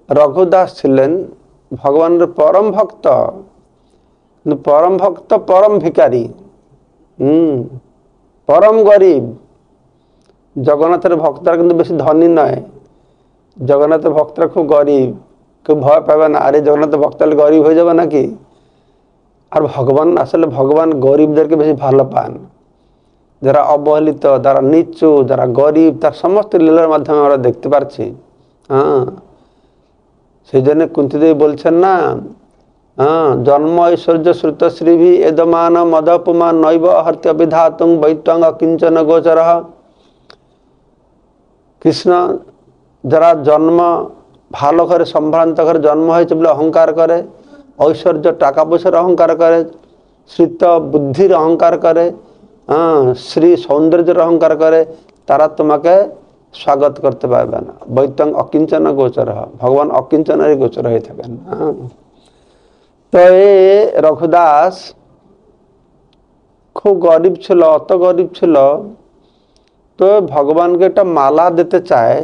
রঘুদাস ছিলেন ভগবানের পরম ভক্ত, কিন্তু পরম ভক্ত পরম ভিকারী, পরম গরিব। জগন্নাথের ভক্তরা কিন্তু বেশি ধনী নয়, জগন্নাথের ভক্তরা খুব গরিব। কেউ ভয় পাবে না, আরে জগন্নাথের ভক্ত হলে গরিব হয়ে যাবে নাকি। আর ভগবান আসলে ভগবান গরিবদেরকে বেশি ভালো পান, যারা অবহেলিত, যারা নিচু, যারা গরিব, তার সমস্ত লীলার মাধ্যমে আমরা দেখতে পাচ্ছি। সেই জন্য কুন্তিদেবী বলছেন না, জন্ম ঐশ্বর্য শ্রুত শ্রীভি এদমান মদপমান নৈব হর্ত্য বিধাতুং বৈত্বাং অকিঞ্চন গোচর। কৃষ্ণ যারা জন্ম ভালো ঘরে সম্ভ্রান্ত ঘরে জন্ম হয়েছে বলে অহংকার করে, ঐশ্বর্য টাকা পয়সার অহংকার করে, শ্রীত বুদ্ধির অহংকার করে, শ্রী সৌন্দর্যের অহংকার করে, তারা তোমাকে স্বাগত করতে পারবে না। বৈত্যাং অকিঞ্চন গোচর, ভগবান অকিঞ্চনেরই গোচর হয়ে থাকেন। তো এই রঘুদাস খুব গরিব ছিল, অত গরিব ছিল, তো ভগবানকে একটা মালা দিতে চায়,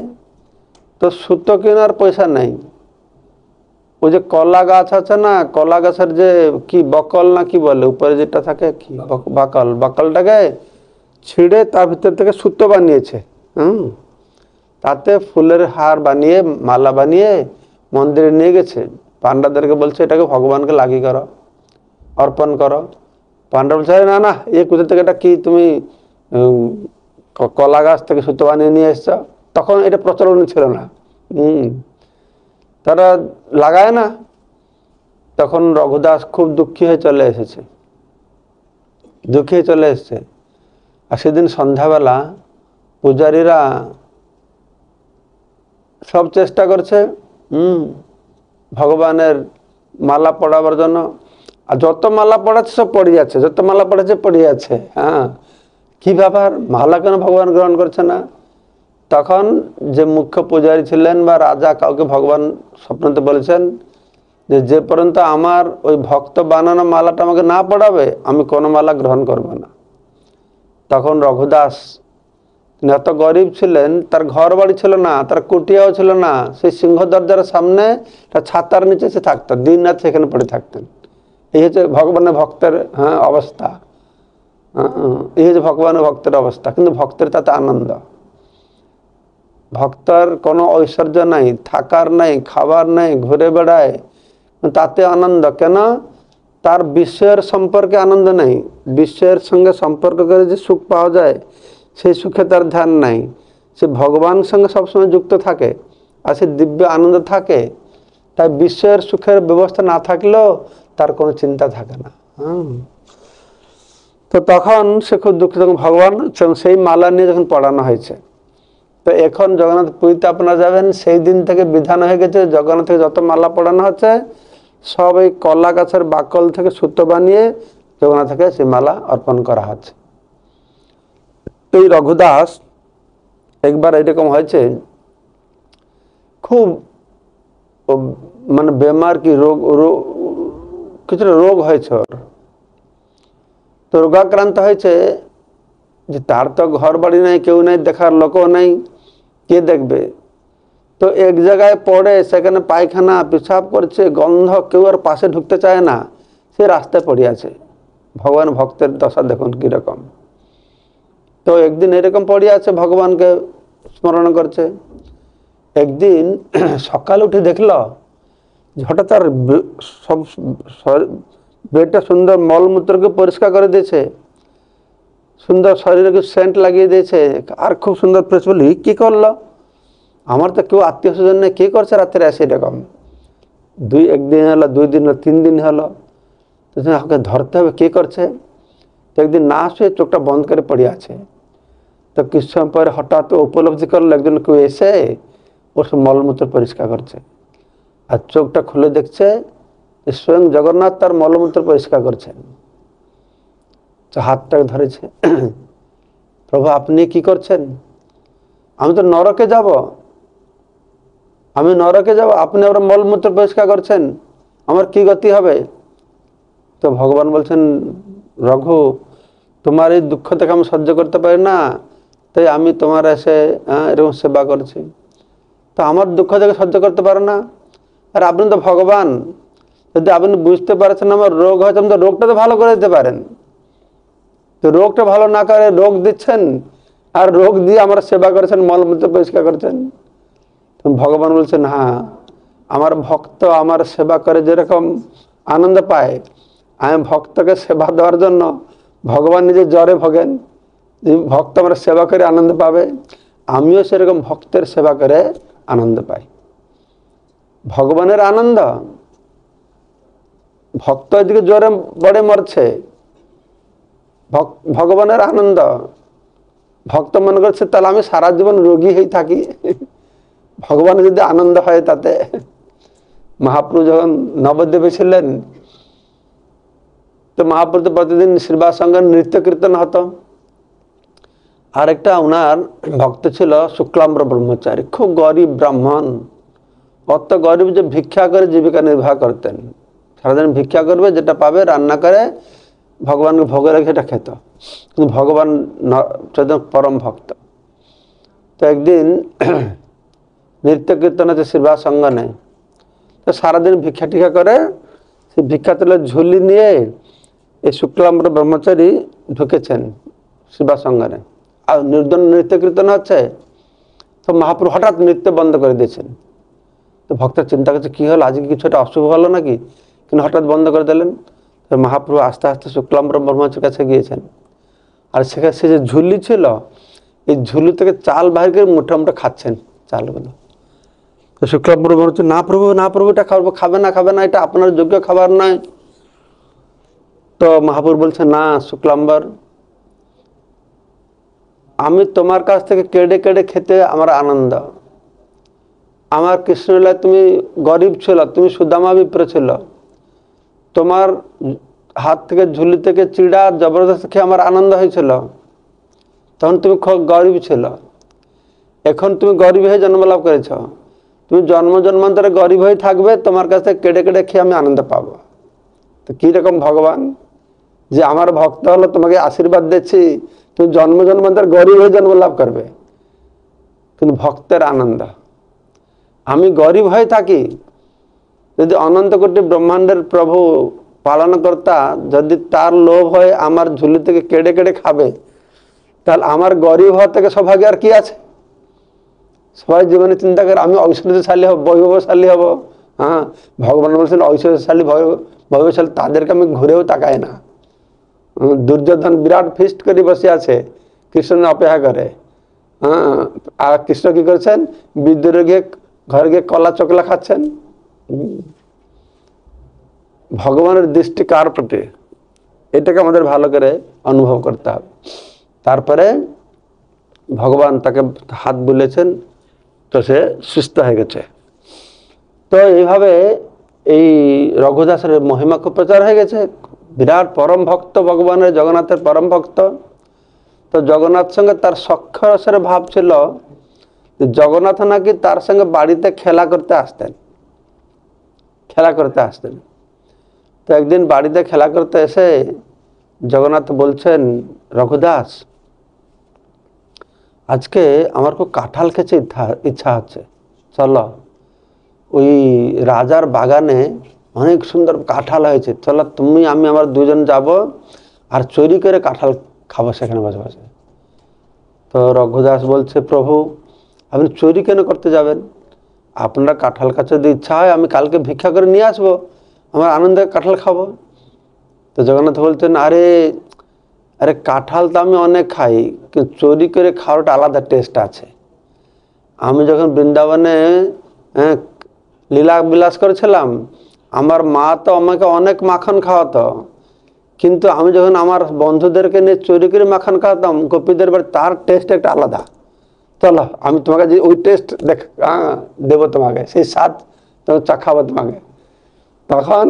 তো সুতো কেনার পয়সা নেই। ওই যে কলা গাছ আছে না, কলা গাছের যে কি বকল না কি বলে, উপরে যেটা থাকে কি বাকল, বাকলটাকে ছিঁড়ে তার ভিতর থেকে সুতো বানিয়েছে। তাতে ফুলের হার বানিয়ে মালা বানিয়ে মন্দিরে নিয়ে গেছে। পান্ডাদেরকে বলছে এটাকে ভগবানকে লাগিয়ে করো, অর্পণ করো। পান্ডা বলছে না না, এ কোথা থেকে, এটা কি তুমি কলা গাছ থেকে সুতো বানিয়ে নিয়ে এসছ? তখন এটা প্রচলন ছিল না, তারা লাগায় না। তখন রঘুদাস খুব দুঃখী হয়ে চলে এসেছে, দুঃখী হয়ে চলে এসছে। আর সেদিন সন্ধ্যাবেলা পূজারীরা সব চেষ্টা করছে ভগবানের মালা পড়াবার জন্য। আর যত মালা পড়াচ্ছে সব পড়ে যাচ্ছে, যত মালা পড়াচ্ছে পড়ে যাচ্ছে। কি ব্যাপার, মালা কেন ভগবান গ্রহণ করছে না? তখন যে মুখ্য পূজারী ছিলেন বা রাজা, কাউকে ভগবান স্বপ্নতে বলেছেন যে পর্যন্ত আমার ওই ভক্ত বানানো মালাটা আমাকে না পড়াবে, আমি কোনো মালা গ্রহণ করব না। তখন রঘুদাস এত গরিব ছিলেন, তার ঘর বাড়ি ছিল না, তার কুটিয়াও ছিল না, সেই সিংহ দরজার সামনে ছাতার নিচে সে থাকতেন, দিন রাত সেখানে পড়ে থাকতেন। এই হচ্ছে ভগবানের ভক্তের অবস্থা। এই হচ্ছে ভগবানের ভক্তের অবস্থা। কিন্তু ভক্তের তাতে আনন্দ, ভক্তর কোনো ঐশ্বর্য নাই, থাকার নাই, খাবার নাই, ঘুরে বেড়ায়, তাতে আনন্দ। কেন? তার বিশ্বের সম্পর্কে আনন্দ নেই, বিশ্বের সঙ্গে সম্পর্ক করে যে সুখ পাওয়া যায় সেই সুখে তার ধ্যান নাই। সে ভগবানের সঙ্গে সবসময় যুক্ত থাকে আর সে দিব্য আনন্দ থাকে। তাই বিশ্বের সুখের ব্যবস্থা না থাকলেও তার কোনো চিন্তা থাকে না। তো তখন সে খুব দুঃখিত। ভগবান সেই মালা নিয়ে যখন পড়ানো হয়েছে, তো এখন জগন্নাথ পুরীতে আপনারা যাবেন, সেই দিন থেকে বিধান হয়ে গেছে জগন্নাথ থেকে যত মালা পড়ানো হচ্ছে সব এই কলা গাছের বাকল থেকে সুতো বানিয়ে জগন্নাথকে সেই মালা অর্পণ করা হচ্ছে। এই রঘুদাস একবার এরকম হয়েছে, খুব মানে বেমার, কি রোগ, কিছুটা রোগ হয়েছে ওর। তো রোগাক্রান্ত হয়েছে যে তার তো ঘর বাড়ি নেই, কেউ নেই, দেখার লোকও নেই, কে দেখবে? তো এক জায়গায় পড়ে, সেখানে পায়খানা পেশাব করছে, গন্ধ, কেউ আর পাশে ঢুকতে চায় না, সে রাস্তায় পড়ে আছে। ভগবান ভক্তের দশা দেখুন কিরকম। তো একদিন এরকম পড়ে আছে, ভগবানকে স্মরণ করছে। একদিন সকালে উঠে দেখলো হঠাৎ তার সব পেটটা সুন্দর মলমূত্রকে পরিষ্কার করে দিয়েছে, সুন্দর শরীরকে সেন্ট লাগিয়ে দিয়েছে, আর খুব সুন্দর ফ্রেশ। বলি কি করলো? আমার তো কেউ আত্মীয় স্বজন নেই, কে করছে রাত্রে আসে এরকম? একদিন হলো, 2 দিন হলো, 3 দিন হলো, ওকে ধরতে হবে কে করছে। তো একদিন না শুয়ে চোখটা বন্ধ করে পড়ে আছে। তো কিছু সময় পরে হঠাৎ উপলব্ধি করলো একজন কেউ এসে ওর সব মলমূত্র পরিষ্কার করছে। আর চোখটা খুলে দেখছে স্বয়ং জগন্নাথ তার মলমূত্র পরিষ্কার করছেন। তো হাতটাকে ধরেছে, প্রভু আপনি কি করছেন? আমি তো নরকে যাব, আমি নরকে যাব, আপনি আবার মলমূত্র পরিষ্কার করছেন, আমার কি গতি হবে? তো ভগবান বলছেন, রঘু তোমার এই দুঃখ থেকে আমি সহ্য করতে পারি না, তাই আমি তোমার এসে এরকম সেবা করছি। তো আমার দুঃখ থেকে সহ্য করতে পারো না, আর আপনি তো ভগবান, যদি আপনি বুঝতে পারছেন আমার রোগ হয়েছে, আপনি তো রোগটা তো ভালো করে দিতে পারেন। তো রোগটা ভালো না করে রোগ দিচ্ছেন, আর রোগ দিয়ে আমার সেবা করেছেন, মলমূত্র পরিষ্কার করেছেন। ভগবান বলছেন, হ্যাঁ, আমার ভক্ত আমার সেবা করে যেরকম আনন্দ পায়, আমি ভক্তকে সেবা দেওয়ার জন্য ভগবান নিজে জ্বরে ভোগেন, ভক্ত আমার সেবা করে আনন্দ পাবে, আমিও সেরকম ভক্তের সেবা করে আনন্দ পাই। ভগবানের আনন্দ, ভক্ত এদিকে জ্বরে পড়ে মরছে, ভগবানের আনন্দ। ভক্ত মনে করছে তাহলে আমি সারা জীবন রোগী হয়ে থাকি, ভগবান যদি আনন্দ হয় তাতে। মহাপ্রভু যখন নবদ্বীপে ছিলেন, তো মহাপ্রভু প্রতিদিন শ্রীবাস সঙ্গে নৃত্য কীর্তন হতো। আর একটা ওনার ভক্ত ছিল শুক্লাম্বর ব্রহ্মচারী, খুব গরিব ব্রাহ্মণ, অত গরিব যে ভিক্ষা করে জীবিকা নির্বাহ করতেন। সারাদিন ভিক্ষা করবে, যেটা পাবে রান্না করে ভগবানকে ভোগে রেখে এটা খেত। কিন্তু ভগবান পরম ভক্ত। তো একদিন নৃত্য কীর্তন হচ্ছে শ্রীবাস সঙ্গ নেই, তো সারাদিন ভিক্ষা টিক্ষা করে, সেই ভিক্ষা তুলে ঝুলি নিয়ে এই শুক্লাম্বর ব্রহ্মচারী ঢুকেছেন শ্রীবাস সঙ্গনে। আর নৃত্য কীর্তন হচ্ছে, তো মহাপ্রভু হঠাৎ নৃত্য বন্ধ করে দিয়েছেন। তো ভক্ত চিন্তা করছে কি হলো, আজকে কিছু একটা অশুভ হলো নাকি, কিন্তু হঠাৎ বন্ধ করে দিলেন। তো মহাপ্রভু আস্তে আস্তে শুক্লাম্বর ব্রহ্মচারীর কাছে গিয়েছেন, আর সেখানে সে যে ঝুলি ছিল, এই ঝুলি থেকে চাল বাহির করে মুঠা মুঠা খাচ্ছেন চালগুলো। তো শুক্লাম্বর বলছে, না প্রভু, না প্রভু, এটা খাবে না, খাবে না, এটা আপনার যোগ্য খাবার নয়। তো মহাপ্রভু বলছে, না শুক্লাম্বর, আমি তোমার কাছ থেকে কেড়ে কেড়ে খেতে আমার আনন্দ। আমার কৃষ্ণলীলায় তুমি গরিব ছিল, তুমি সুদামা বিপ্র ছিল, তোমার হাত থেকে ঝুলি থেকে চিড়া জবরদস্ত খেয়ে আমার আনন্দ হয়েছিল, তখন তুমি খুব গরিব ছিল। এখন তুমি গরিব হয়ে জন্মলাভ করেছ, তুমি জন্ম জন্মান্তরে গরিব হয়ে থাকবে, তোমার কাছ থেকে কেড়ে কেড়ে খেয়ে আমি আনন্দ পাবো। তো কীরকম ভগবান, যে আমার ভক্ত হলো, তোমাকে আশীর্বাদ দিচ্ছি, তুমি জন্ম জন্মান্তরে গরিব হয়ে জন্ম লাভ করবে। কিন্তু ভক্তের আনন্দ, আমি গরিব হয়ে থাকি, যদি অনন্ত কোটি ব্রহ্মাণ্ডের প্রভু পালনকর্তা যদি তার লোভ হয় আমার ঝুলি থেকে কেড়ে কেড়ে খাবে, তাহলে আমার গরিব হওয়া থেকে সৌভাগ্য আর কি আছে? সবাই জীবনে চিন্তা করে আমি ঐশ্বর্যশালী হব, বৈভবশালী হব। হ্যাঁ, ভগবান বলছেন ঐশ্বর্যশালী বৈভবশালী তাদেরকে আমি ঘুরেও তাকাই না। দুর্যোধন বিরাট ফিস্ট করে বসে আছে, কৃষ্ণ অপেক্ষা করে। হ্যাঁ, আর কৃষ্ণ কি করছেন, বিদ্যুরে গিয়ে ঘরে গিয়ে কলা চকলা খাচ্ছেন। ভগবানের দৃষ্টি কার প্রতি, এটাকে আমাদের ভালো করে অনুভব করতে হবে। তারপরে ভগবান তাকে হাত বুলেছেন, তো সে সুস্থ হয়ে গেছে। তো এইভাবে এই রঘুদাসের মহিমা খুব প্রচার হয়ে গেছে। বিরাট পরম ভক্ত ভগবানের, জগন্নাথের পরম ভক্ত। তো জগন্নাথ সঙ্গে তার সখ্যরসের ভাব ছিল, জগন্নাথ নাকি তার সঙ্গে বাড়িতে খেলা করতে আসতেন। তো একদিন বাড়িতে খেলা করতে এসে জগন্নাথ বলছেন, রঘুদাস, আজকে আমার খুব কাঁঠাল খেতে ইচ্ছা হচ্ছে, চলো ওই রাজার বাগানে অনেক সুন্দর কাঁঠাল হয়েছে, চলো তুমি আমি আমার দুজন যাব, আর চুরি করে কাঁঠাল খাবো সেখানে বসে বসে। তো রঘুদাস বলছে, প্রভু আপনি চুরি কেন করতে যাবেন? আপনার কাঁঠাল খাচ্ছে যদি ইচ্ছা হয়, আমি কালকে ভিক্ষা করে নিয়ে আসবো, আমার আনন্দে কাঁঠাল খাবো। তো জগন্নাথ বলছেন, আরে আরে কাঁঠাল তো আমি অনেক খাই, কিন্তু চুরি করে খাওয়াটা আলাদা টেস্ট আছে। আমি যখন বৃন্দাবনে লীলা বিলাস করেছিলাম, আমার মা তো আমাকে অনেক মাখন খাওয়াতো, কিন্তু আমি যখন আমার বন্ধুদেরকে নিয়ে চুরি করে মাখন খাওয়াতাম গোপীদের বাড়ি, তার টেস্ট একটা আলাদা। চলো আমি তোমাকে যে ওই টেস্ট দেবো তোমাকে, সেই স্বাদ তোমাকে চাখাবো তোমাকে। তখন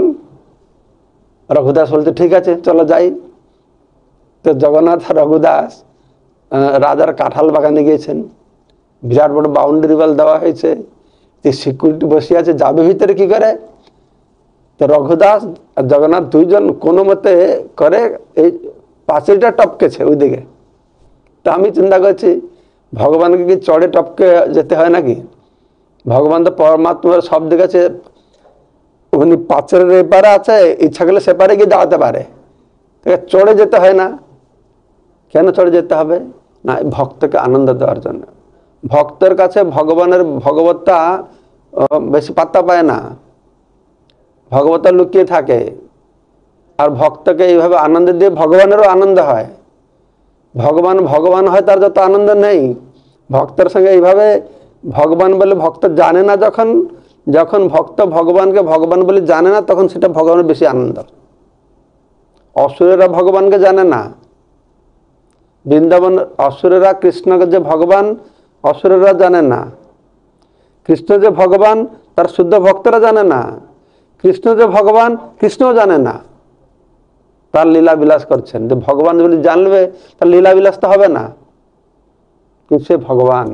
রঘুদাস বলছে, ঠিক আছে চলো যাই। তো জগন্নাথ রঘুদাস রাজার কাঁঠাল বাগানে গিয়েছেন। বিরাট বড় বাউন্ডারি ওয়াল দেওয়া হয়েছে, যে সিকিউরিটি বসে আছে, যাবে ভিতরে কি করে? তো রঘুদাস আর জগন্নাথ দুইজন কোনো মতে করে এই পাঁচিলটা টপকেছে ওইদিকে। তো আমি চিন্তা করছি, ভগবানকে কি চড়ে টপকে যেতে হয় নাকি? ভগবান তো পরমাত্মার সব দিকে আছে, উনি পাঁচের এপারে আছে, ইচ্ছা করলে সেপারে গিয়ে দাঁড়াতে পারে, চড়ে যেতে হয় না। কেন চড়ে যেতে হবে? না, ভক্তকে আনন্দ দেওয়ার জন্য। ভক্তের কাছে ভগবানের ভগবত্তা বেশি পাত্তা পায় না, ভগবত্তা লুকিয়ে থাকে। আর ভক্তকে এইভাবে আনন্দ দিয়ে ভগবানেরও আনন্দ হয়। ভগবান ভগবান হয়, তার যত আনন্দ নেই। ভক্তের সঙ্গে এইভাবে ভগবান বলে ভক্ত জানে না, যখন যখন ভক্ত ভগবানকে ভগবান বলে জানে না, তখন সেটা ভগবানের বেশি আনন্দ। অসুরেরা ভগবানকে জানে না। বৃন্দাবন অসুরেরা কৃষ্ণকে যে ভগবান, অসুরেরা জানে না। কৃষ্ণ যে ভগবান তার শুদ্ধ ভক্তরা জানে না। কৃষ্ণ যে ভগবান কৃষ্ণও জানে না, তার লীলা বিলাস করছেন। যে ভগবান যদি জানবে তার লীলা বিলাস তো হবে না, কিন্তু সে ভগবান।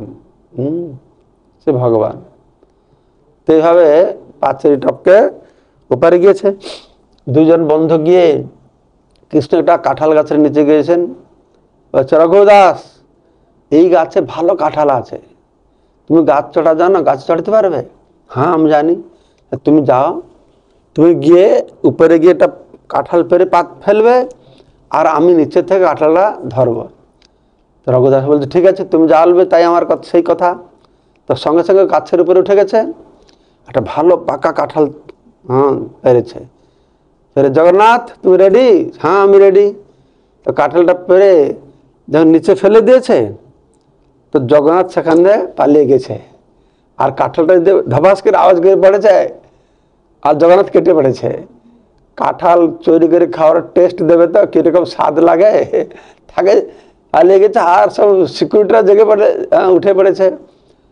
সে ভগবান। তো এইভাবে পাঁচেরি টপকে ওপারে গিয়েছে। দুজন বন্ধু গিয়ে কৃষ্ণ একটা কাঁঠাল গাছের নিচে গিয়েছেন। রঘুদাস, এই গাছে ভালো কাঁঠাল আছে, তুমি গাছ চড়া জানো? গাছ চড়াতে পারবে? হ্যাঁ আমি জানি। তুমি যাও, তুমি গিয়ে উপরে গিয়ে একটা কাঁঠাল পেরে পাত ফেলবে, আর আমি নিচে থেকে কাঁঠালটা ধরবো। তো রঘুদাস বলছে ঠিক আছে, তুমি যা বলবে তাই আমার কথা, সেই কথা। তো সঙ্গে সঙ্গে গাছের উপরে উঠে গেছে, একটা ভালো পাকা কাঁঠাল পেরেছে। পেরে, জগন্নাথ তুমি রেডি? হ্যাঁ আমি রেডি। তো কাঁঠালটা পেরে যখন নিচে ফেলে দিয়েছে, তো জগন্নাথ সেখান দিয়ে পালিয়ে গেছে। আর কাঁঠালটা যদি ধবাস করে আওয়াজ করে পড়েছে, আর জগন্নাথ কেটে পড়েছে। কাঁঠাল চুরি করে খাওয়ার টেস্ট দেবে তো কিরকম স্বাদ লাগে, থাকে। পালিয়ে গেছে, আর সব সিকিউরিটিরা জেগে পড়ে, উঠে পড়েছে,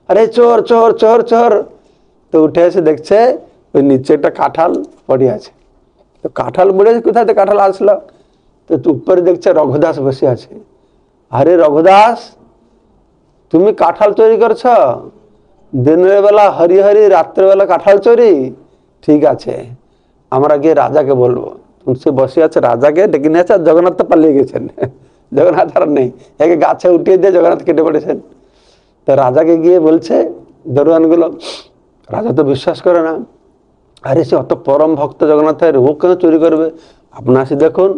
আরে চোর চোর চোর চোর। তো উঠে এসে দেখছে ওই নিচে একটা কাঁঠাল পড়ে আছে। তো কাঁঠাল পড়ে কোথায় তো কাঁঠাল আসলো? তো উপরে দেখছে রঘুদাস বসে আছে। আরে রঘুদাস, তুমি কাঁঠাল চুরি করছ? দিনের বেলা হরি হরি, রাত্রেবেলা কাঁঠাল চুরি? ঠিক আছে, আমরা গিয়ে রাজাকে বলবো। সে বসে আছে, রাজাকে ডেকে নিয়ে আছে। আর জগন্নাথ তো পালিয়ে গেছেন, জগন্নাথ আর নেই। একে গাছে উঠিয়ে দিয়ে জগন্নাথ কেটে পড়েছেন। তো রাজাকে গিয়ে বলছে দরোয়ানগুলো, রাজা তো বিশ্বাস করে না। আরে সে অত পরম ভক্ত জগন্নাথের, ও কেন চুরি করবে? আপনার আসি দেখুন।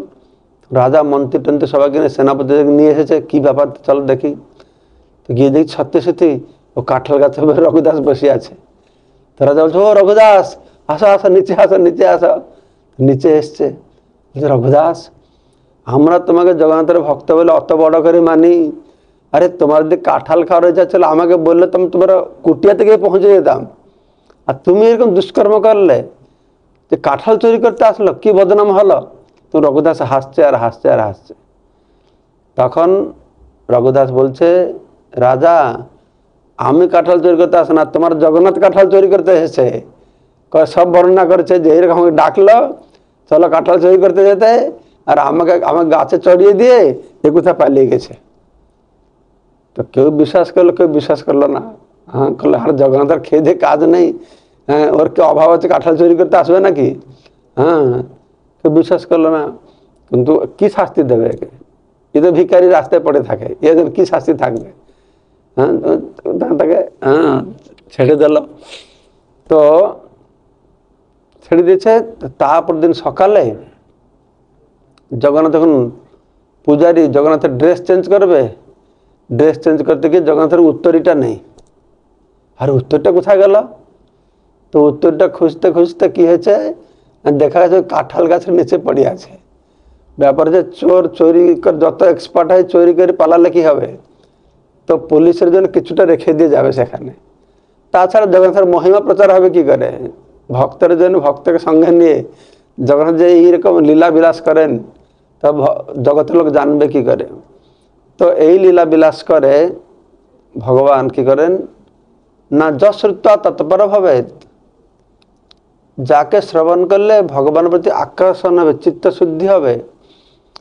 রাজা মন্ত্রী টন্ত্রী সবাইকে নিয়ে, সেনাপতি নিয়ে এসেছে, কি ব্যাপার চলো দেখি। তো গিয়ে দেখি সত্যি সত্যি ও কাঁঠাল গাছে রঘুদাস বসে আছে। তো রাজা বলছে, ও রঘুদাস, আসো আসো, নিচে আসো, নিচে আসো। নিচে এসছে। রঘুদাস, আমরা তোমাকে জগন্নাথের ভক্ত বলে অত বড় করে মানি। আরে তোমার যদি কাঁঠাল খাওয়ার ইচ্ছা ছিল আমাকে বললে তো তোমার কুটিয়া থেকে পৌঁছে যেতাম। আর তুমি এরকম দুষ্কর্ম করলে, যে কাঁঠাল চুরি করতে আসলো, কি বদনাম হলো? তো রঘুদাস হাসছে আর হাসছে আর হাসছে। তখন রঘুদাস বলছে, রাজা, আমি কাঁঠাল চুরি করতে আসে না, তোমার জগন্নাথ কাঁঠাল চুরি করতে এসেছে। সব বর্ণনা করেছে যে এরকম আমাকে ডাকলো, চলো কাঁঠাল চুরি করতে যেতে, আর আমাকে গাছে চড়িয়ে দিয়ে এ কোথায় পালিয়ে গেছে। তো কেউ বিশ্বাস করলো, কেউ বিশ্বাস করলো না। হ্যাঁ, করলে আর জগন্নাথের খেয়ে দিয়ে কাজ নেই, হ্যাঁ, ওর কি অভাব আছে, কাঁঠাল চুরি করতে আসবে নাকি? হ্যাঁ, কেউ বিশ্বাস করলো না। কিন্তু কি শাস্তি দেবে একে? এ তো ভিখারি রাস্তায় পড়ে থাকে, এদের কি শাস্তি থাকবে? হ্যাঁ, তাকে ছেড়ে দিল। তো ছেড়ে দিয়েছে। তারপর দিন সকালে জগন্নাথ যখন পূজারী জগন্নাথের ড্রেস চেঞ্জ করবে, ড্রেস চেঞ্জ করতে গিয়ে জগন্নাথের উত্তরীটা নেই। আর উত্তরটা কোথায় গেল? তো উত্তরটা খুঁজতে খুঁজতে কি হয়েছে, দেখা গেছে কাঁঠাল গাছের নিচে পড়ে আছে। ব্যাপার যে চোর চুরি যত এক্সপার্ট হয়, চুরি করে পালালে কি হবে? তো পুলিশের জন্য কিছুটা রেখে দিয়ে যাবে সেখানে। তাছাড়া জগন্নাথের মহিমা প্রচার হবে কি করে? ভক্তের জন্য, ভক্তকে সঙ্গে নিয়ে জগন্নাথ যে এইরকম লীলা বিলাস করেন, তা জগতের লোক জানবে কি করে? তো এই লীলা বিলাস করে ভগবান কি করেন না, যশ্রুত্বা তৎপর ভবেৎ। যাকে শ্রবণ করলে ভগবানের প্রতি আকর্ষণ হবে, চিত্ত শুদ্ধি হবে,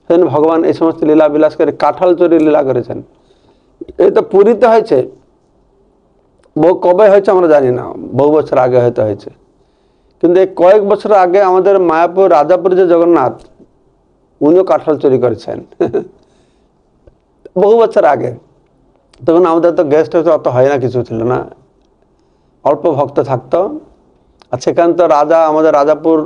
সেজন্য ভগবান এই সমস্ত লীলা বিলাস করে কাঁঠাল চুরি লীলা করেছেন। এই তো পুরীতে হয়েছে, বহু কবে হয়েছে আমরা জানি না, বহু বছর আগে হয়তো হয়েছে। কিন্তু এই কয়েক বছর আগে আমাদের মায়াপুর রাজাপুর যে জগন্নাথ, উনিও কাঁঠাল চুরি করেছেন বহু বছর আগে। তখন আমাদের তো গেস্ট হাউস অত হয় না, কিছু ছিল না, অল্প ভক্ত থাকতো। আর সেখানে তো রাজা, আমাদের রাজাপুর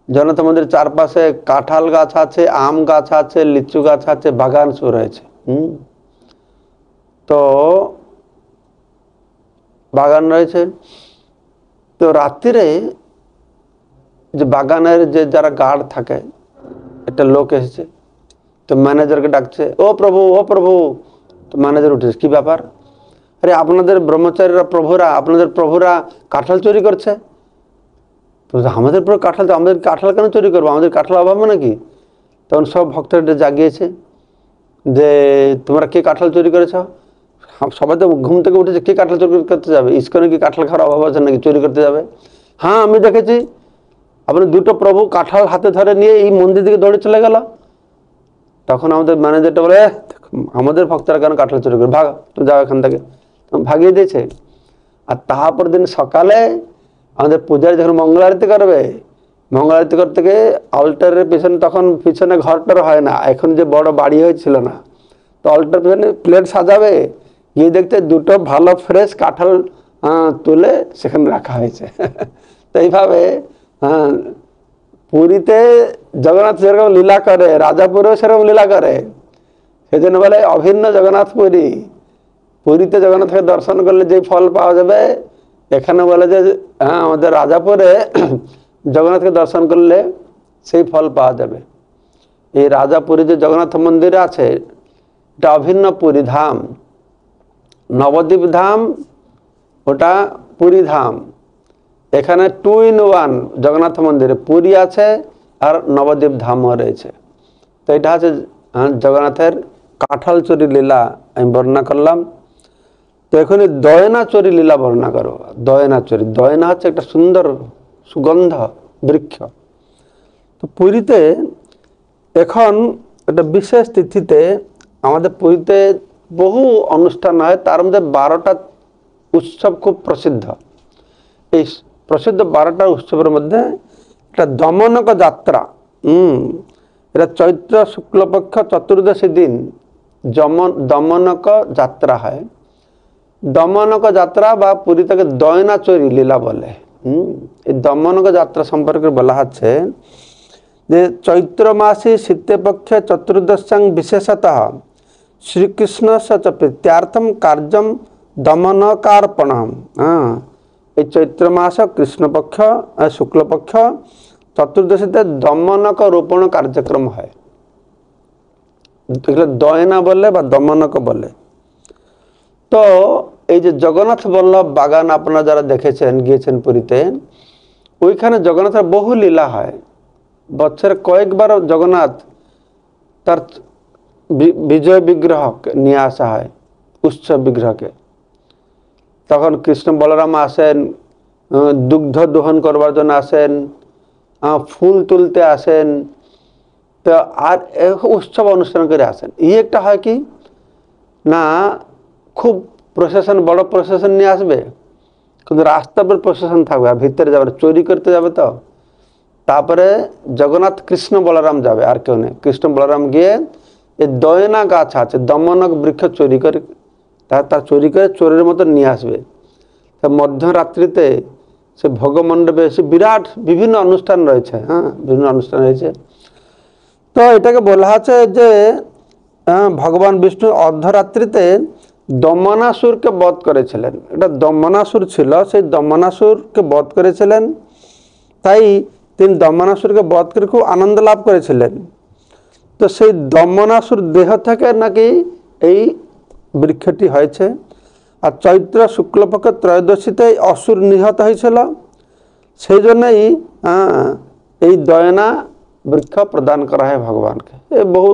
জগন্নাথ মন্দিরের চারপাশে কাঁঠাল গাছ আছে, আম গাছ আছে, লিচু গাছ আছে, বাগান শুরু হয়েছে। তো বাগান রয়েছে। তো রাত্রিরে যে বাগানের যে যারা গার্ড থাকে, একটা লোক এসেছে, তো ম্যানেজারকে ডাকছে, ও প্রভু ও প্রভু। তো ম্যানেজার উঠেছে, কি ব্যাপার? আরে আপনাদের ব্রহ্মচারীরা প্রভুরা, আপনাদের প্রভুরা কাঁঠাল চুরি করছে। আমাদের পুরো কাঁঠাল, তো আমাদের কাঁঠাল কেন চুরি করবো, আমাদের কাঁঠাল অভাব নাকি? তখন সব ভক্তরা জাগিয়েছে যে তোমরা কে কাঁঠাল চুরি করেছ? সবাই তো ঘুম থেকে উঠেছে, কে কাঁঠাল চুরি করতে যাবে? ইস্কনে কি কাঁঠাল খাওয়ার অভাব আছে নাকি চুরি করতে যাবে? হ্যাঁ আমি দেখেছি, আপনি দুটো প্রভু কাঁঠাল হাতে ধরে নিয়ে এই মন্দির দিকে দৌড়ে চলে গেল। তখন আমাদের ম্যানেজারটা বলে, আমাদের ভক্তরা কেন কাঁঠাল চুরি করে, ভাগ, তুমি যাও এখান থেকে। ভাগিয়ে দিয়েছে। আর তারপর দিন সকালে আমাদের পূজারি যখন মঙ্গল আরতি করবে, মঙ্গল আরতি করতে গিয়ে অল্টারের পিছনে, তখন পিছনে ঘরটার হয় না, এখন যে বড় বাড়ি হয়েছিল না, তো অল্টার পিছনে প্লেট সাজাবে, গিয়ে দেখতে দুটো ভালো ফ্রেশ কাঁঠাল তুলে সেখানে রাখা হয়েছে। তো এইভাবে পুরীতে জগন্নাথ যেরকম লীলা করে, রাজাপুরেও সেরকম লীলা করে। সেই জন্য বলে অভিন্ন জগন্নাথ পুরী। পুরীতে জগন্নাথকে দর্শন করলে যে ফল পাওয়া যাবে, এখানে বলে যে আমাদের রাজাপুরে জগন্নাথকে দর্শন করলে সেই ফল পাওয়া যাবে। এই রাজাপুরে যে জগন্নাথ মন্দির আছে, এটা অভিন্ন পুরী ধাম। নবদ্বীপ ধাম ওটা পুরী ধাম। এখানে 2 in 1 জগন্নাথ মন্দিরে পুরী আছে আর নবদ্বীপ ধামও রয়েছে। তো এটা হচ্ছে জগন্নাথের কাঁঠাল চুরি লীলা আমি বর্ণনা করলাম। তো এখনই দয়না চুরি লীলা বর্ণনা করো। দয়না চুরি, দয়না হচ্ছে একটা সুন্দর সুগন্ধ বৃক্ষ। তো পুরীতে এখন একটা বিশেষ তিথিতে আমাদের পুরীতে বহু অনুষ্ঠান হয়, তার মধ্যে 12টা উৎসব খুব প্রসিদ্ধ। এই প্রসিদ্ধ 12টা উৎসবের মধ্যে একটা দমনক যাত্রা। এটা চৈত্র শুক্লপক্ষ চতুর্দশী দিন দমনক যাত্রা হয়। দমনক যাত্রা বা পুরী থেকে দয়না চুরি লীলা বলে। এই দমনক যাত্রা সম্পর্কে বলা হচ্ছে যে চৈত্র মাসে শীতপক্ষে চতুর্দশাং বিশেষতঃ শ্রীকৃষ্ণ চ প্রীত্যার্থম কার্যম দমনকার্পণম। এই চৈত্র মাস কৃষ্ণপক্ষ শুক্লপক্ষ চতুর্দশীতে দমনক রোপণ কার্যক্রম হয়। দয়না বলে বা দমনক বলে। তো এই যে জগন্নাথ বল্লভ বাগান আপনারা যারা দেখেছেন, গিয়েছেন পুরীতে, ওইখানে জগন্নাথের বহু লীলা হয়। বছরে কয়েকবার জগন্নাথ তার বিজয় বিগ্রহ নিয়ে আসা হয়, উৎসব বিগ্রহকে। তখন কৃষ্ণ বলরাম আসেন, দুগ্ধ দোহন করবার জন্য আসেন, ফুল তুলতে আসেন, তো আর উৎসব অনুষ্ঠান করে আসেন। একটা হয় কি না, খুব প্রশাসন, বড় প্রশাসন নিয়ে আসবে, কিন্তু রাস্তার উপর প্রশাসন থাকবে, আর ভিতরে যাবে, চুরি করতে যাবে। তো তারপরে জগন্নাথ কৃষ্ণ বলরাম যাবে, আর কেউ নেই। কৃষ্ণ বলরাম গিয়ে এই দয়না গাছ আছে, দমনক বৃক্ষ চুরি করে, তার চুরি করে চোরের মতো নিয়ে আসবে। তা মধ্যরাত্রিতে সে ভোগমণ্ডপে সে বিরাট বিভিন্ন অনুষ্ঠান রয়েছে। বিভিন্ন অনুষ্ঠান রয়েছে। তো এটাকে বলা আছে যে ভগবান বিষ্ণু অর্ধরাত্রিতে দমনাসুরকে বধ করেছিলেন। এটা দমনাসুর ছিল, সেই দমনাসুরকে বধ করেছিলেন। তাই তিনি দমনাসুরকে বধ করে খুব আনন্দ লাভ করেছিলেন। তো সেই দমনাসুর দেহ থেকে নাকি এই বৃক্ষটি হয়েছে। আর চৈত্র শুক্লপক্ষ ত্রয়োদশীতে অসুর নিহত হয়েছিল, সেই জন্যই এই দয়না বৃক্ষ প্রদান করা হয় ভগবানকে। এ বহু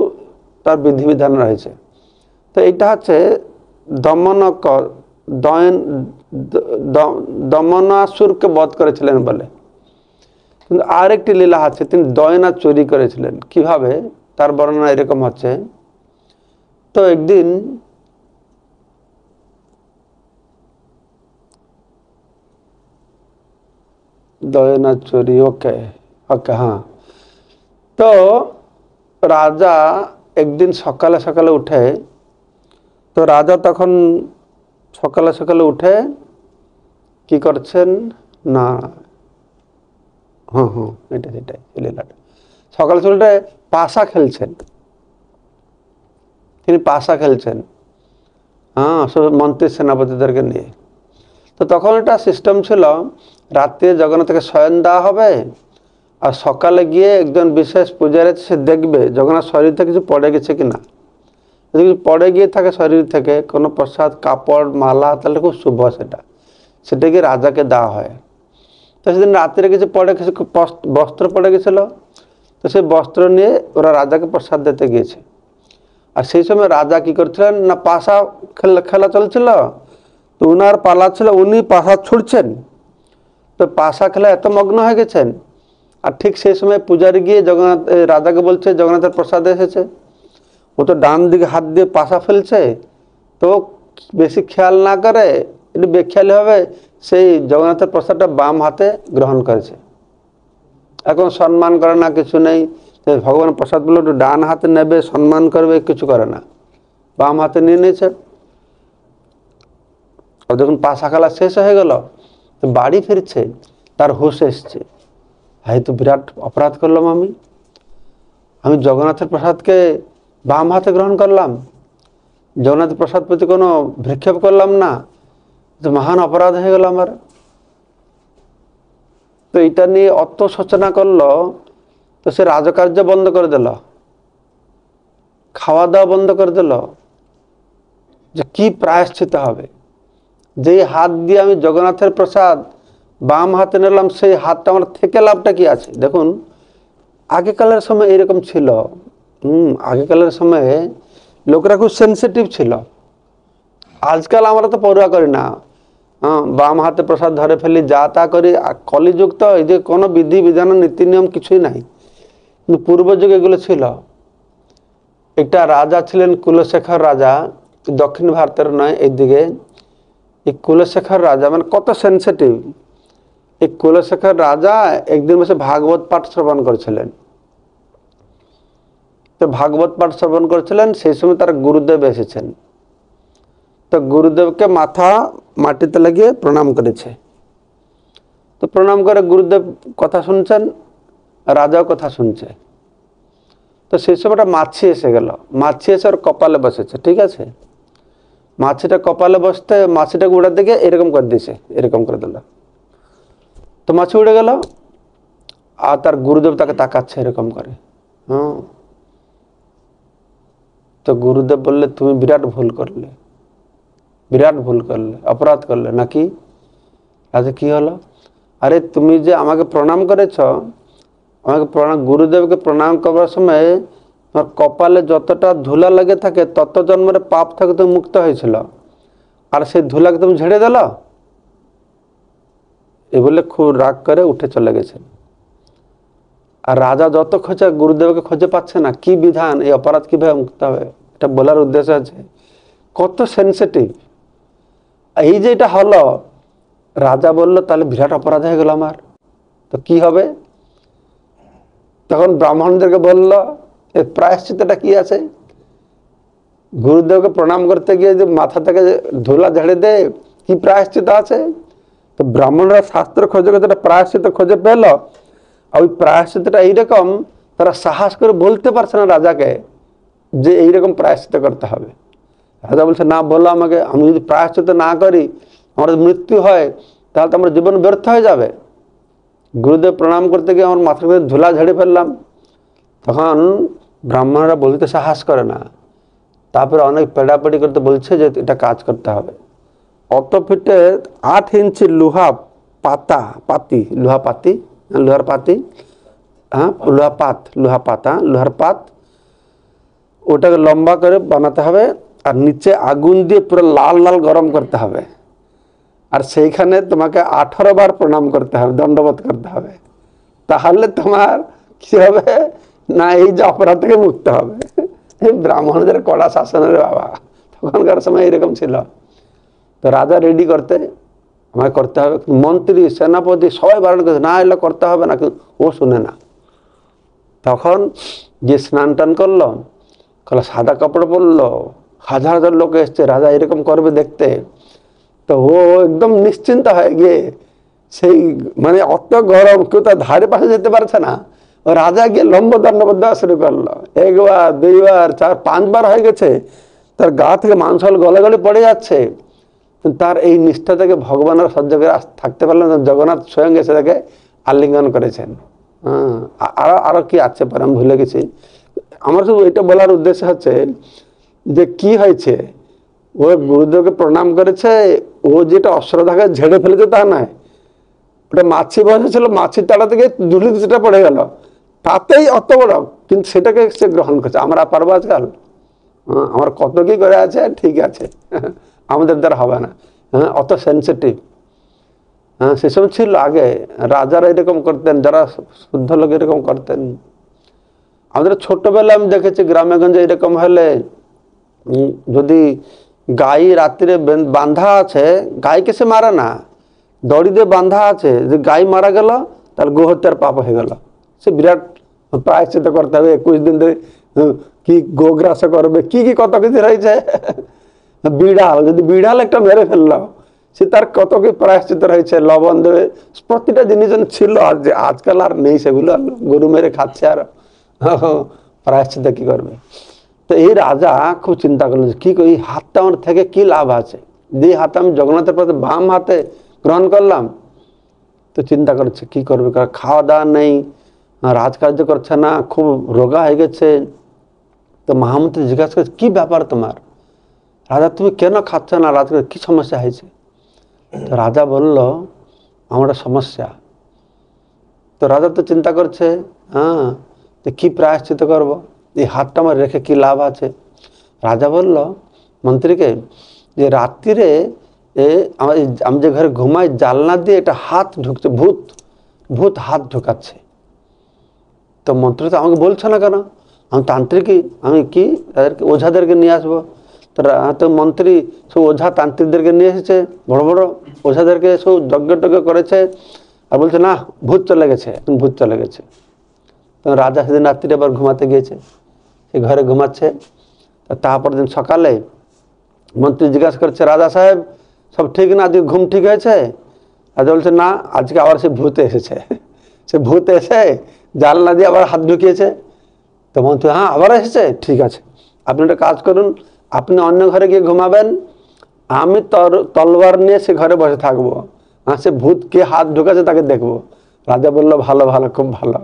তার বিধিবিধান রয়েছে। তো এইটা হচ্ছে দমনক, দমনাসুরকে বধ করেছিলেন বলে। কিন্তু আরেকটি লীলা আছে, তিনি দয়না চুরি করেছিলেন। কিভাবে তার বর্ণনা এরকম হচ্ছে। তো একদিন দয়না চুরি, ওকে ওকে, হ্যাঁ। তো রাজা একদিন সকালে সকালে উঠে, তো রাজা তখন সকালে সকালে উঠে কি করছেন না, হ্যাঁ হ্যাঁ, এটা সেটাই লীলাটা। সকাল সকালটায় পাশা খেলছেন, তিনি পাশা খেলছেন, হ্যাঁ, সব মন্ত্রী সেনাপতিদেরকে নিয়ে। তো তখন একটা সিস্টেম ছিল, রাত্রে জগন্নাথকে শয়ন দেওয়া হবে, আর সকালে গিয়ে একজন বিশেষ পূজারী সে দেখবে জগন্নাথ শরীর থেকে কিছু পড়ে গেছে কিনা। যদি কিছু পড়ে গিয়ে থাকে শরীর থেকে কোনো প্রসাদ, কাপড়, মালা, তাহলে খুব শুভ সেটা, সেটা গিয়ে রাজাকে দেওয়া হয়। তো সেদিন রাত্রে কিছু পড়ে, কিছু বস্ত্র পড়ে গেছিলো, তো সেই বস্ত্র নিয়ে ওরা রাজাকে প্রসাদ দিতে গিয়েছে। আর সেই সময় রাজা কি করছিলেন না, পাশা খেলা চলছিল, তো উনার পালা ছিল, উনি পাশা ছুটছেন, তো পাশা খেলা এত মগ্ন হয়ে গেছেন। আর ঠিক সেই সময় পূজারি গিয়ে জগন্নাথ রাজাকে বলছে জগন্নাথের প্রসাদ এসেছে। ও তো ডান দিকে হাত দিয়ে পাশা ফেলছে, তো বেশি খেয়াল না করে, একটু বেখেয়ালি হবে, সেই জগন্নাথের প্রসাদটা বাম হাতে গ্রহণ করেছে। এখন সম্মান করে না, কিছু নেই, ভগবান প্রসাদ বলে একটু ডান হাতে নেবে, সম্মান করবে, কিছু করে না, বাম হাতে নিয়ে নিয়েছে। ও যখন পাশা খেলা শেষ হয়ে গেল, তো বাড়ি ফিরছে, তার হুঁশ এসছে, হয়তো বিরাট অপরাধ করলাম আমি জগন্নাথের প্রসাদকে বাম হাতে গ্রহণ করলাম, জগন্নাথের প্রসাদ প্রতি কোনো ভ্রক্ষেপ করলাম না, তো মহান অপরাধ হয়ে গেল আমার। তো এটা নিয়ে অত সচেতনা করলো, তো সে রাজকার্য বন্ধ করে দিল, খাওয়া দাওয়া বন্ধ করে দিল, যে কি প্রায়শ্চিত হবে। যেই হাত দিয়ে আমি জগন্নাথের প্রসাদ বাম হাতে নিলাম, সেই হাতটা আমার থেকে লাভটা কি আছে। দেখুন আগেকালের সময় এরকম ছিল, আগেকালের সময়ে লোকেরা খুব সেন্সিটিভ ছিল। আজকাল আমরা তো পড়ুয়া করি না, বাম হাতে প্রসাদ ধরে ফেলি, যা তা করি। কলিযুগ তো এই যে কোনো বিধি বিধান নীতি নিয়ম কিছুই নাই, কিন্তু পূর্ব যুগে এগুলো ছিল। একটা রাজা ছিলেন কুলশেখর রাজা, দক্ষিণ ভারতের নয়, এইদিকে। এই কুলশেখর রাজা মানে কত সেন্সিটিভ। এই কুলশেখর রাজা একদিন বসে ভাগবত পাঠ শ্রবণ করেছিলেন। তো ভাগবত পাঠ শ্রবণ করেছিলেন, সেই সময় তার গুরুদেব এসেছেন। তো গুরুদেবকে মাথা মাটিতে লাগিয়ে প্রণাম করেছে। তো প্রণাম করে গুরুদেব কথা শুনছেন, রাজাও কথা শুনছে। তো সেই সময়টা মাছি এসে গেল, মাছি এসে ওর কপালে বসেছে, ঠিক আছে। মাছিটা কপালে বসতে মাছিটাকে উড়াতে গিয়ে এরকম করে দিয়েছে, এরকম করে দিল, তো মাছি উড়ে গেল। আর তার গুরুদেব তাকে তাকাচ্ছে এরকম করে। তো গুরুদেব বললে তুমি বিরাট ভুল করলে, বিরাট ভুল করলে, অপরাধ করলে নাকি। আচ্ছা কি হলো? আরে তুমি যে আমাকে প্রণাম করেছ, আমাকে গুরুদেবকে প্রণাম করবার সময় তোমার কপালে যতটা ধুলা লেগে থাকে তত জন্মের পাপ থেকে তুমি মুক্ত হয়েছিল, আর সেই ধুলাকে তুমি ঝেড়ে দিল। এ বলে খুব রাগ করে উঠে চলে গেছেন। আর রাজা যত খোঁজে গুরুদেবকে খুঁজে পাচ্ছে না, কি বিধান, এই অপরাধ কিভাবে মুক্ত হবে, এটা বলার উদ্দেশ্য আছে কত সেন্সিটিভ। এই যে এটা হলো, রাজা বলল তাহলে বিরাট অপরাধ হয়ে গেল আমার, তো কি হবে। তখন ব্রাহ্মণদেরকে বলল এর প্রায়শ্চিতটা কি আছে। গুরুদেবকে প্রণাম করতে গিয়ে যে মাথা থেকে ধুলা ঝেড়ে দেয়, কি প্রায়শ্চিত আছে। তো ব্রাহ্মণরা শাস্ত্র খোঁজে খোঁজে প্রায়শ্চিত খুঁজে পেল। ওই প্রায়শ্চিতটা এইরকম, তারা সাহস করে বলতে পারছে না রাজাকে যে এইরকম প্রায়শ্চিত করতে হবে। রাজা বলছে না, বলো আমাকে, আমি যদি প্রায়শ্চিত না করি আমার মৃত্যু হয়, তাহলে তো আমার জীবন ব্যর্থ হয়ে যাবে। গুরুদেব প্রণাম করতে গিয়ে আমার মাথার মধ্যে ধুলা ঝেড়ে ফেললাম। তখন ব্রাহ্মণরা বলতে সাহস করে না, তারপরে অনেক পেড়াপেড়ি করতে বলছে যে এটা কাজ করতে হবে। অত ফিটে 8 ইঞ্চি লোহা পাতা, পাতি, লোহা পাতি, লোহার পাতি, হ্যাঁ লোহা পাতা, লোহার পাত, ওটাকে লম্বা করে বানাতে হবে। আর নিচে আগুন দিয়ে পুরো লাল লাল গরম করতে হবে। আর সেইখানে তোমাকে 18 বার প্রণাম করতে হবে, দণ্ডবোধ করতে হবে। তাহলে তোমার কি হবে না, এই যে অপরাধ থেকে মুক্ত হবে। এই ব্রাহ্মণদের কড়া শাসনের বাবা, তখনকার সময় এরকম ছিল। তো রাজা রেডি করতে, আমাকে করতে হবে। মন্ত্রী সেনাপতি সবাই বারণ করছে, না এগুলো করতে হবে না, কিন্তু ও শুনে না। তখন যে স্নান টান করলো, সাদা কাপড় পরলো, হাজার হাজার লোক এসছে, রাজা এরকম করবে দেখতে। তো ও একদম নিশ্চিন্ত হয়ে গিয়ে সেই মানে অত গরম, কেউ তার ধারে পাশে যেতে পারছে না। ও রাজা গিয়ে লম্ব দণ্ডবোধ দেওয়া শুরু করলো, একবার দুইবার চার পাঁচবার হয়ে গেছে, তার গা থেকে মাংস গলে গলে পড়ে যাচ্ছে। তার এই নিষ্ঠা থেকে ভগবানের সহ্য করে থাকতে পারলেন, জগন্নাথ স্বয়ং এসে তাকে আলিঙ্গন করেছেন। হ্যাঁ, আরো আরো কি আছে পরে আমি ভুলে গেছি। আমার শুধু এটা বলার উদ্দেশ্য হচ্ছে যে কি হয়েছে, ও গুরুদেবকে প্রণাম করেছে, ও যেটা অশ্রদ্ধাকে ঝেড়ে ফেলেছে তা নয়, ওটা মাছি বসেছিল, মাছির তাড়া থেকে দুলি সেটা পড়ে গেল, তাতেই অত বড়, কিন্তু সেটাকে সে গ্রহণ করছে। আমরা পারবো আজকাল? আমার কত কি করে আছে, ঠিক আছে, আমাদের দ্বারা হবে না। হ্যাঁ, অত সেন্সিটিভ। হ্যাঁ, সেসব ছিল আগে, রাজারা এরকম করতেন, যারা শুদ্ধ লোক এরকম করতেন। আমাদের ছোটবেলায় আমি দেখেছি গ্রামে গঞ্জে এরকম হলে যদি গাই রাত্রে বাঁধা আছে, গাইকে সে মারে না, দড়ি দিয়ে বাঁধা আছে, যে গাই মারা গেল তার গোহত্যার পাপ হয়ে গেল, সে বিরাট প্রায়শ্চিত্ত করতে হবে, 21 দিন ধরে কি গোগ্রাস করবে, কি কি কত কিছু রয়েছে। বিড়াল, যদি বিড়াল একটা মেরে ফেললো, সে তার কত কি প্রায়শ্চিত্ত রয়েছে, লবণ দেবে, প্রতিটা জিনিস ছিল। আজকাল আর নেই সেগুলো, গরু মেরে খাচ্ছে, আর প্রায়শ্চিত্ত কি করবে। তো এই রাজা খুব চিন্তা করলেন, কি এই হাতটা আমার থেকে কি লাভ আছে, যে হাতে আমি জগন্নাথের পথে বাম হাতে গ্রহণ করলাম। তো চিন্তা করছে কি করবে, খাওয়া দাওয়া নেই, রাজকার্য করছে না, খুব রোগা হয়ে গেছে। তো মহামন্ত্রী জিজ্ঞাসা করছে, কি ব্যাপার তোমার রাজা, তুমি কেন খাচ্ছ না, রাজা কি সমস্যা হয়েছে? তো রাজা বলল, আমার সমস্যা। তো রাজা তো চিন্তা করছে, হ্যাঁ, তো কি প্রায়শ্চিত করব, এই হাতটা আমার রেখে কি লাভ আছে? রাজা বলল মন্ত্রীকে যে রাত্রিরে আমি যে ঘরে ঘুমাই, জানলা দিয়ে একটা হাত ঢুকছে, ভূত ভূত হাত ঢুকাচ্ছে। তো মন্ত্রী তো আমাকে বলছে না কেন, আমি তান্ত্রিকই, আমি কি তাদেরকে ওঝাদেরকে নিয়ে আসবো? তো মন্ত্রী সব ওঝা তান্ত্রিকদেরকে নিয়ে এসেছে, বড় বড় ওঝাদেরকে সব যজ্ঞ টজ্ঞ করেছে, আর বলছে না ভূত চলে গেছে, এখন ভূত চলে গেছে। তো রাজা সেদিন রাত্রিরে আবার ঘুমাতে গিয়েছে, সে ঘরে ঘুমাচ্ছে। তারপর দিন সকালে মন্ত্রী জিজ্ঞাসা করছে, রাজা সাহেব সব ঠিক না, আজকে ঘুম ঠিক হয়েছে? রাজা বলছে, না, আজকে আবার সে ভূতে এসেছে, সে ভূত এসে জানলা দিয়ে আবার হাত ঢুকিয়েছে। তো মন্ত্রী, হ্যাঁ আবার এসেছে, ঠিক আছে, আপনি একটা কাজ করুন, আপনি অন্য ঘরে গিয়ে ঘুমাবেন, আমি তলোয়ার নিয়ে সে ঘরে বসে থাকবো, আর সে ভূত কে হাত ঢুকাছে তাকে দেখবো। রাজা বলল, ভালো ভালো, খুব ভালো।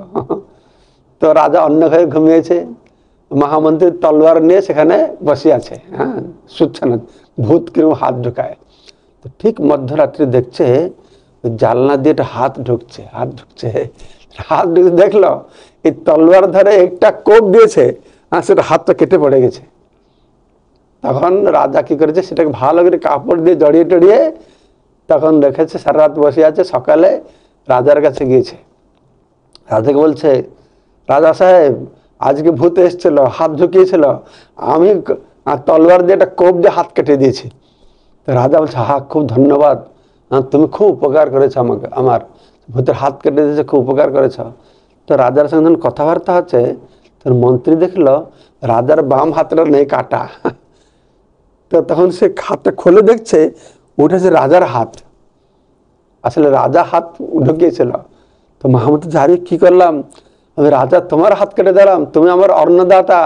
তো রাজা অন্য ঘরে ঘুমিয়েছে, মহামন্ত্রী তলোয়ার নিয়ে সেখানে বসে আছে, হ্যাঁ, শুচ্ছে না, ভূত কিরকম হাত ঢুকায়। তো ঠিক মধ্যরাত্রি দেখছে জানলা দিয়ে একটা হাত ঢুকছে, হাত ঢুকছে, হাত ঢুকছে, দেখলো এই তলোয়ার ধরে একটা কোপ দিয়েছে, আর সেটা হাতটা কেটে পড়ে গেছে। তখন রাজা কি করেছে, সেটাকে ভালো করে কাপড় দিয়ে জড়িয়ে টড়িয়ে তখন দেখেছে সারা রাত বসে আছে। সকালে রাজার কাছে গিয়েছে, রাজাকে বলছে, রাজা সাহেব আজকে ভূত এসেছিল, হাত ঢুকিয়েছিল, আমি তলোয়ার দিয়ে একটা কোপ দিয়ে হাত কেটে দিয়েছি। তো রাজা বলছে, হা, খুব ধন্যবাদ, তুমি খুব উপকার করেছো আমাকে, আমার ভূতের হাত কেটে দিয়েছে, খুব উপকার করেছ। তো রাজার সঙ্গে যখন কথাবার্তা হচ্ছে, তখন মন্ত্রী দেখলো রাজার বাম হাতটা নেই কাটা। তো তখন সে হাতটা খুলে দেখছে, উঠেছে রাজার হাত, আসলে রাজা হাত ঢুকিয়েছিল। তো মহামন্ত্রী, আরে কি করলাম আমি, রাজা তোমার হাত কেটে দিলাম, তুমি আমার অন্নদাতা,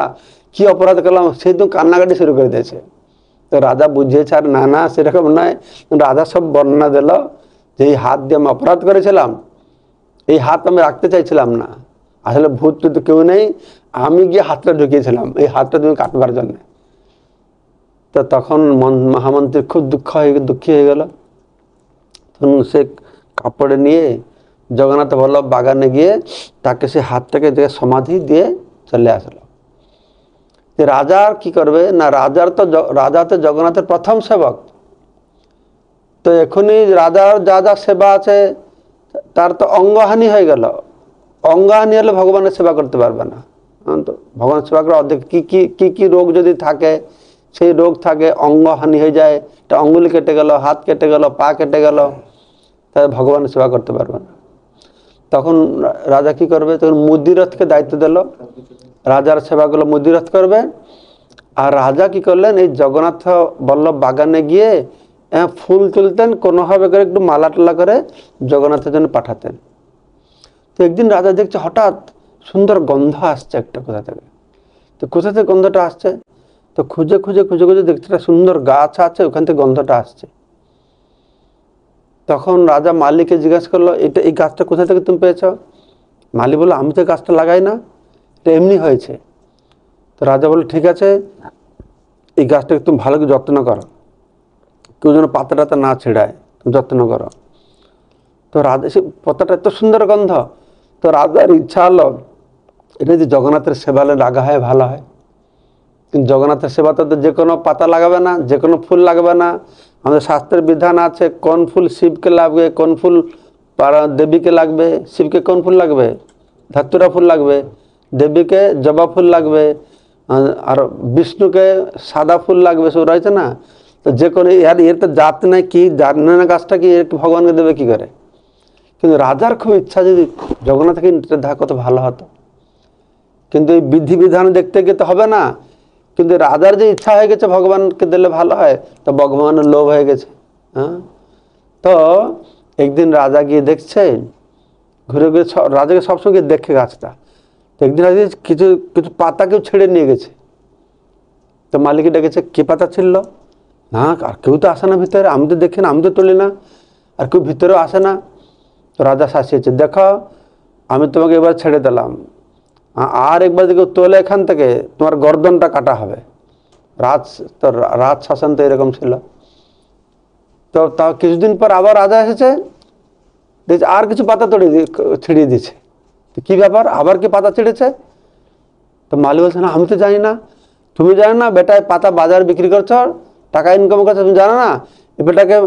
কি অপরাধ করলাম? সেই তো কান্নাকাটি শুরু করে দিয়েছে। তো রাজা বুঝিয়েছে, আর না না সেরকম নয়। রাজা সব বর্ণনা দিল যে এই হাত দিয়ে আমি অপরাধ করেছিলাম, এই হাত আমি রাখতে চাইছিলাম না, আসলে ভূত তো কেউ নেই, আমি গিয়ে হাতটা ঢুকিয়েছিলাম এই হাতটা তুমি কাটবার জন্য। তো তখন মহামন্ত্রীর খুব দুঃখী হয়ে গেল। তখন সে কাপড়ে নিয়ে জগন্নাথ বল্লভ বাগানে গিয়ে তাকে সে হাতটাকে সমাধি দিয়ে চলে আসলো। যে রাজা কি করবে না, রাজা তো জগন্নাথের প্রথম সেবক, তো এখনই রাজার যা যা সেবা আছে তার তো অঙ্গহানি হয়ে গেল। অঙ্গহানি হলে ভগবানের সেবা করতে পারবে না। তো ভগবানের সেবা করে অর্ধেক কি কি রোগ যদি থাকে, সেই রোগ থাকে, অঙ্গহানি হয়ে যায়, একটা অঙ্গুলি কেটে গেল, হাত কেটে গেল, পা কেটে গেল, তাহলে ভগবানের সেবা করতে পারবে না। তখন রাজা কি করবে, তখন মুদিরথকে দায়িত্ব দিল, রাজার সেবাগুলো মুদিরথ করবে। আর রাজা কি করলেন, এই জগন্নাথ বল্লভ বাগানে গিয়ে ফুল তুলতেন, কোনোভাবে করে একটু মালা টালা করে জগন্নাথের জন্য পাঠাতেন। তো একদিন রাজা দেখছে হঠাৎ সুন্দর গন্ধ আসছে একটা কোথা থেকে। তো কোথা থেকে গন্ধটা আসছে, তো খুঁজে খুঁজে খুঁজে খুঁজে দেখছে একটা সুন্দর গাছ আছে, ওখান থেকে গন্ধটা আসছে। তখন রাজা মালিকে জিজ্ঞাসা করলো, এই গাছটা কোথা থেকে তুমি পেয়েছ? মালি বললো, আমি তো গাছটা লাগাই না, এটা এমনি হয়েছে। তো রাজা বললো, ঠিক আছে, এই গাছটাকে তুমি ভালো করে যত্ন করো, কেউ যেন পাতা টাতা না ছিঁড়ায়, যত্ন করো। তো রাজা, সে পাতাটা এত সুন্দর গন্ধ, তো রাজার ইচ্ছা হলো এটা যদি জগন্নাথের সেবালে লাগা হয় ভালো হয়। কিন্তু জগন্নাথের সেবাতে তো যে কোনো পাতা লাগাবে না, যে কোনো ফুল লাগবে না। আমাদের শাস্ত্রের বিধান আছে কোন ফুল শিবকে লাগবে, কোন ফুল দেবীকে লাগবে। শিবকে কোন ফুল লাগবে? ধতুরা ফুল লাগবে। দেবীকে জবা ফুল লাগবে, আর বিষ্ণুকে সাদা ফুল লাগবে, সব রয়েছে না। তো যে কোনো এর তো জাত নাই, কি জানে না গাছটা কি ভগবানকে দেবে কি করে। কিন্তু রাজার খুব ইচ্ছা যদি জগন্নাথকে দেখা কত ভালো হতো, কিন্তু এই বিধিবিধান দেখতে গিয়ে তো হবে না। কিন্তু রাজার যে ইচ্ছা হয়ে গেছে ভগবানকে দিলে ভালো হয়, তো ভগবানের লোভ হয়ে গেছে। হ্যাঁ, তো একদিন রাজা গিয়ে দেখছে, ঘুরে ঘুরে রাজাকে সবসময় দেখে গাছটা। তো একদিন রাজা কিছু কিছু পাতা কেউ ছেড়ে নিয়ে গেছে। তো মালিক ডেকেছে, কে পাতা ছিঁড়ল? না, আর কেউ তো আসে না ভিতরে, আমি তো দেখি না, আমি তো তুলি না, আর কেউ ভিতরেও আসে না। তো রাজা শাসিয়েছে, দেখো আমি তোমাকে এবার ছেড়ে দিলাম, আর একবার যদি তোলে এখান থেকে তোমার গর্দনটা কাটা হবে। রাজ শাসন তো এরকম ছিল। তো তাও কিছুদিন পর আবার রাজা এসেছে, দেখছে আর কিছু পাতা ছিঁড়িয়ে দিয়েছে। তো কী ব্যাপার, আবার কি পাতা ছিঁড়েছে? তো মালি বলছে, না আমি তো জানি না। তুমি জানো না বেটা, পাতা বাজার বিক্রি করছো, টাকা ইনকাম করছো, তুমি জানো না? এ বেটাকে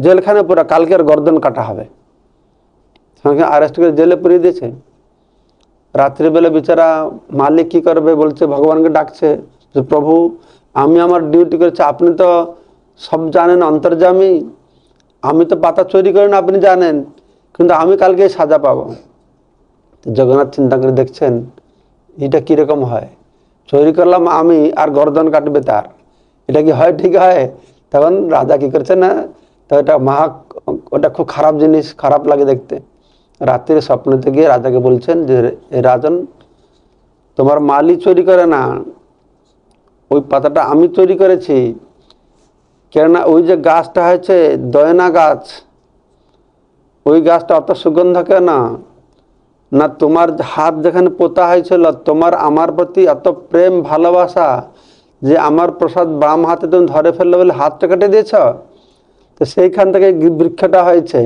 জেলখানে পুরো কালকের গর্দন কাটা হবে। সঙ্গে অ্যারেস্ট করে জেলে পুরিয়ে দিয়েছে। রাত্রিবেলা বেচারা মালিক কি করবে, বলছে ভগবানকে ডাকছে যে প্রভু আমি আমার ডিউটি করেছি, আপনি তো সব জানেন, অন্তর্যামী, আমি তো পাতা চুরি করি না, আপনি জানেন, কিন্তু আমি কালকে সাজা পাবো। জগন্নাথ চিন্তা করে দেখছেন এটা কিরকম হয়, চুরি করলাম আমি আর গর্দন কাটবে তার, এটা কি হয়? ঠিক হয়? তখন রাজা কি করছে না, তো এটা ওটা খুব খারাপ জিনিস, খারাপ লাগে দেখতে। রাত্রে স্বপ্নতে গিয়ে রাজাকে বলছেন যে রাজন, তোমার মালি চুরি করে না, ওই পাতাটা আমি চুরি করেছি। কেননা ওই যে গাছটা হয়েছে দয়না গাছ, ওই গাছটা অত সুগন্ধ কেন না, তোমার হাত যেখানে পোতা হয়েছিল, তোমার আমার প্রতি এত প্রেম ভালোবাসা যে আমার প্রসাদ বাম হাতে তুমি ধরে ফেললে বলে হাতটা কেটে দিয়েছ, তো সেইখান থেকে বৃক্ষটা হয়েছে।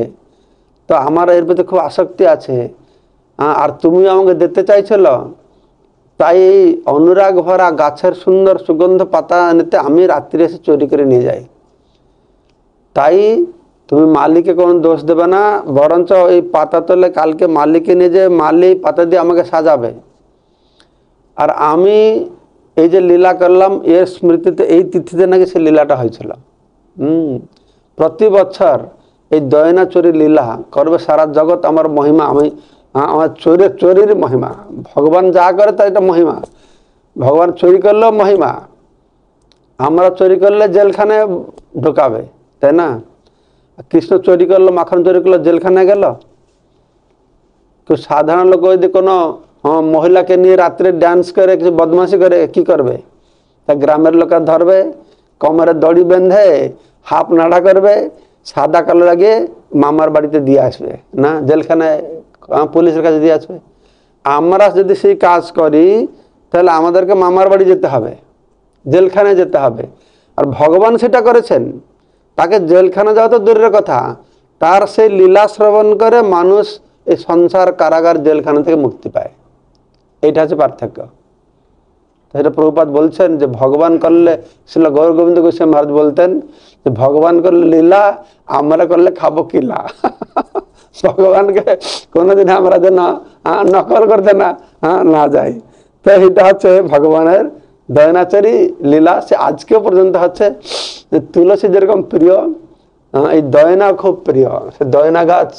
তো আমার এর প্রতি খুব আসক্তি আছে, আর তুমি আমাকে দিতে চাইছিল, তাই এই অনুরাগ ভরা গাছের সুন্দর সুগন্ধ পাতা নিতে আমি রাত্রে এসে চুরি করে নিয়ে যাই। তাই তুমি মালিকে কোনো দোষ দেবে না, বরঞ্চ এই পাতা তোলে কালকে মালিকে নিয়ে যে মালি পাতা দিয়ে আমাকে সাজাবে। আর আমি এই যে লীলা করলাম এর স্মৃতিতে, এই তিথিতে নাকি সে লীলাটা হয়েছিল। প্রতি বছর এই দয়না চুরি লীলা করবে সারা জগৎ আমার মহিমা, আমার চোরের মহিমা। ভগবান যা করে তার এটা মহিমা। ভগবান চুরি করলেও মহিমা, আমরা চুরি করলে জেলখানে ঢোকাবে, তাই না? কৃষ্ণ চুরি করলো, মাখন চুরি করলো, জেলখানে গেল। কেউ সাধারণ লোক যদি কোনো মহিলাকে নিয়ে রাত্রে ডান্স করে, কিছু বদমাশি করে, কি করবে? তা গ্রামের লোকের ধরবে, কোমরে দড়ি বেঁধে হাফ নাড়া করবে, সাদা কালো লাগিয়ে মামার বাড়িতে দিয়ে আসবে, না জেলখানায় পুলিশের কাছে দিয়ে আসবে। আমরা যদি সেই কাজ করি তাহলে আমাদেরকে মামার বাড়ি যেতে হবে, জেলখানায় যেতে হবে। আর ভগবান সেটা করেছেন, তাকে জেলখানা যাওয়া তো দূরের কথা, তার সেই লীলা শ্রবণ করে মানুষ এই সংসার কারাগার জেলখানা থেকে মুক্তি পায়। এইটা হচ্ছে পার্থক্য। এটা প্রভুপাদ বলছেন যে ভগবান করলে, শ্রীল গৌর গোবিন্দ গোস্বামী মহারাজ বলতেন যে ভগবান করলে লীলা, আমরা করলে খাবো কিলা। ভগবানকে কোনোদিন আমরা যেন নকল করতে না যাই। তো এটা হচ্ছে ভগবানের দয়নাচরী লীলা। সে আজকেও পর্যন্ত হচ্ছে। তুলসী যেরকম প্রিয়, এই দয়না খুব প্রিয়। সে দয়না গাছ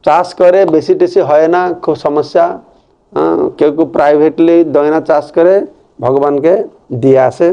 চাষ করে, বেশি টেশি হয় না, খুব সমস্যা। কেউ কেউ প্রাইভেটলি দয়না চাষ করে ভগবানকে দিয়ে আসে।